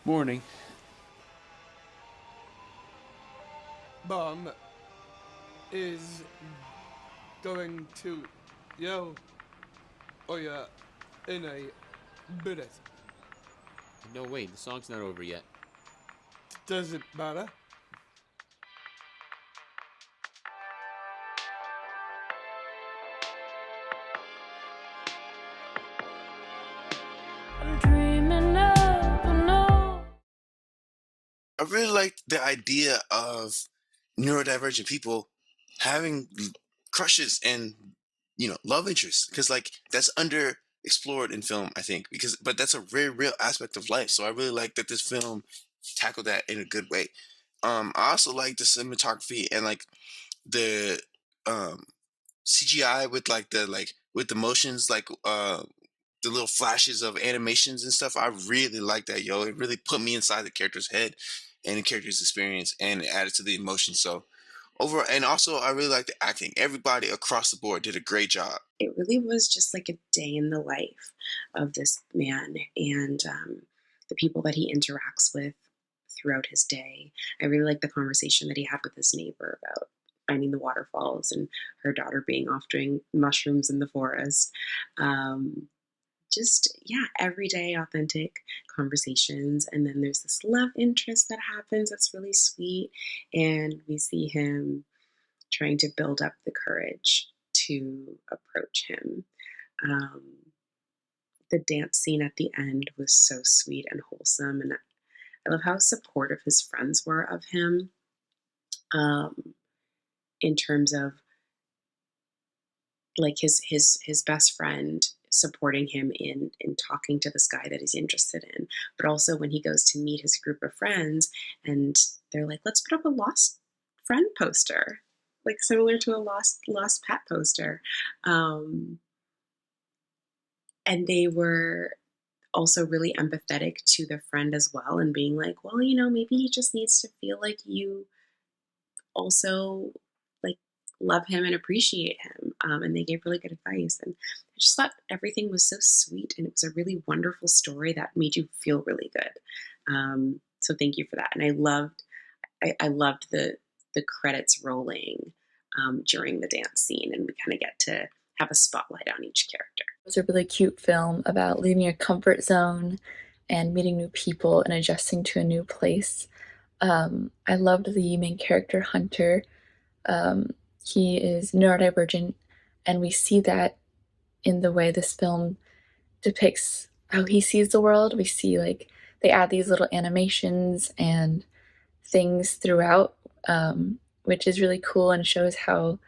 Morning. Mom is going to yell oh yeah in a minute. No, wait, the song's not over yet. Does it matter? I'm dreaming of an old I really like the idea of neurodivergent people having crushes and love interests because that's underexplored in film, I think, because but that's a very real aspect of life. So I really like that this film tackled that in a good way. I also like the cinematography and the um CGI with with the motions, the little flashes of animations and stuff. I really like that, yo. It really put me inside the character's head and the character's experience, and it added to the emotion. So over, and also I really like the acting. Everybody across the board did a great job. It really was just like a day in the life of this man and the people that he interacts with throughout his day. I really like the conversation that he had with his neighbor about finding the waterfalls and her daughter being off doing mushrooms in the forest. Um, just, yeah, everyday authentic conversations. And then there's this love interest that happens that's really sweet. And we see him trying to build up the courage to approach him. Um, the dance scene at the end was so sweet and wholesome, and I love how supportive his friends were of him. Um, in terms of like his best friend supporting him in talking to this guy that he's interested in, but also when he goes to meet his group of friends and they're like, let's put up a lost friend poster, like similar to a lost pet poster. um, and they were also really empathetic to the friend as well, and being like, well, maybe he just needs to feel like you also like love him and appreciate him. And they gave really good advice, and I just thought everything was so sweet, and it was a really wonderful story that made you feel really good. So thank you for that. And I loved the credits rolling during the dance scene, and we kind of get to have a spotlight on each character. It was a really cute film about leaving your comfort zone and meeting new people and adjusting to a new place. I loved the main character, Hunter. Um, he is neurodivergent, and we see that in the way this film depicts how he sees the world. We see they add these little animations and things throughout, which is really cool and shows how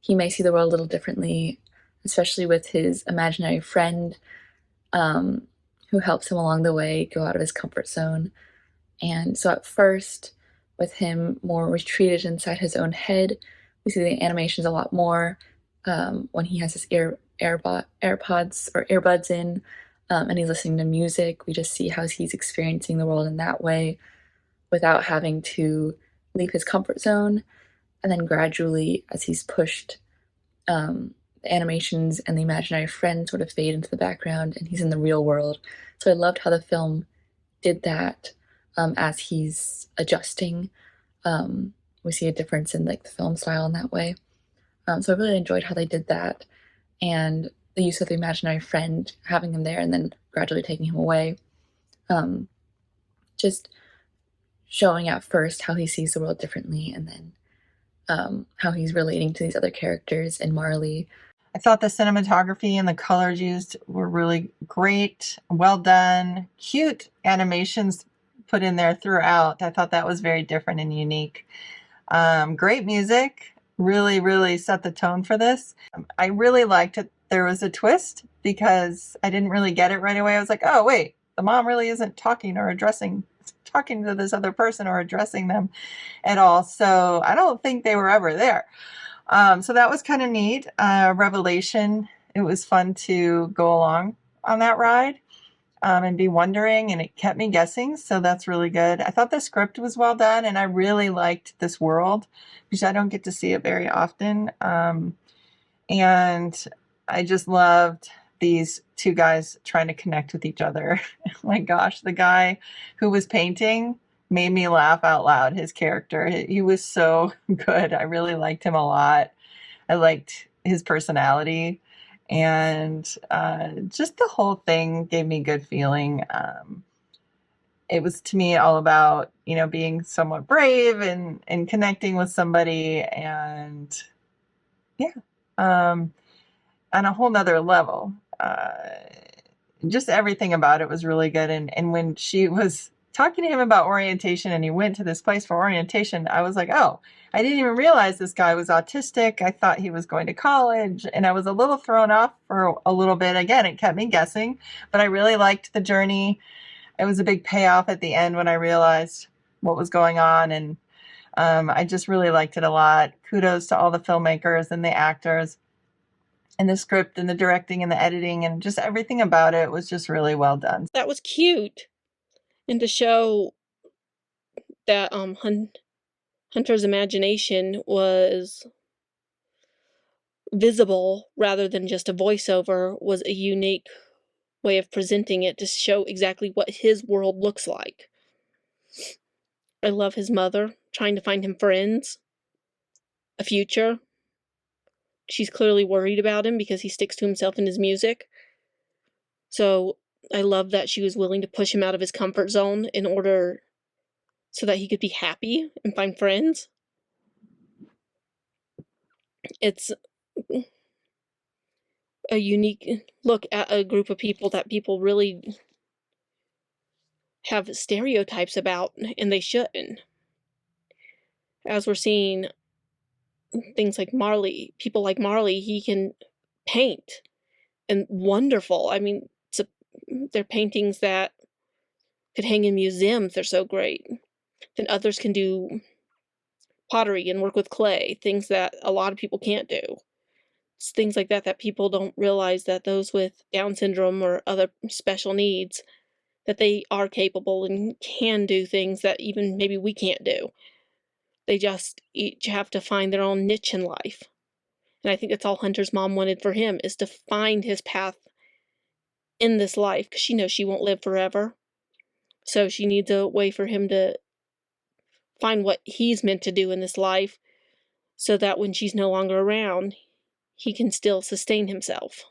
he may see the world a little differently, especially with his imaginary friend, um, who helps him along the way go out of his comfort zone. And so at first, with him more retreated inside his own head, we see the animations a lot more when he has his AirPods or earbuds in, and he's listening to music. We just see how he's experiencing the world in that way without having to leave his comfort zone. And then gradually, as he's pushed, the animations and the imaginary friend sort of fade into the background, and he's in the real world. So I loved how the film did that as he's adjusting. We see a difference in the film style in that way. So I really enjoyed how they did that, and the use of the imaginary friend, having him there and then gradually taking him away. Just showing at first how he sees the world differently, and then how he's relating to these other characters and Marley. I thought the cinematography and the colors used were really great, well done, cute animations put in there throughout. I thought that was very different and unique. Great music, really, really set the tone for this. I really liked it. There was a twist because I didn't really get it right away. I was like, oh, wait, the mom really isn't talking to this other person or addressing them at all. So I don't think they were ever there. So that was kind of neat. Revelation. It was fun to go along on that ride and be wondering, and it kept me guessing. So that's really good. I thought the script was well done, and I really liked this world because I don't get to see it very often. And I just loved these two guys trying to connect with each other. Oh my gosh, the guy who was painting made me laugh out loud. His character, he was so good. I really liked him a lot. I liked his personality, and just the whole thing gave me good feeling. It was, to me, all about, being somewhat brave and connecting with somebody, and yeah, on a whole nother level. Just everything about it was really good. And when she was talking to him about orientation and he went to this place for orientation, I was like, oh, I didn't even realize this guy was autistic. I thought he was going to college, and I was a little thrown off for a little bit. Again, it kept me guessing, but I really liked the journey. It was a big payoff at the end when I realized what was going on, and I just really liked it a lot. Kudos to all the filmmakers and the actors, and the script and the directing and the editing and just everything about it was just really well done. That was cute. And to show that Hunter's imagination was visible rather than just a voiceover was a unique way of presenting it to show exactly what his world looks like. I love his mother trying to find him friends, a future. She's clearly worried about him because he sticks to himself in his music. So I love that she was willing to push him out of his comfort zone in order so that he could be happy and find friends. It's a unique look at a group of people that people really have stereotypes about, and they shouldn't. As we're seeing things like Marley, people like Marley, he can paint, and wonderful. I mean, they're paintings that could hang in museums. They're so great. Then others can do pottery and work with clay, things that a lot of people can't do. It's things like that that people don't realize, that those with Down syndrome or other special needs, that they are capable and can do things that even maybe we can't do. They just each have to find their own niche in life. And I think that's all Hunter's mom wanted for him, is to find his path in this life, because she knows she won't live forever. So she needs a way for him to find what he's meant to do in this life, so that when she's no longer around, he can still sustain himself.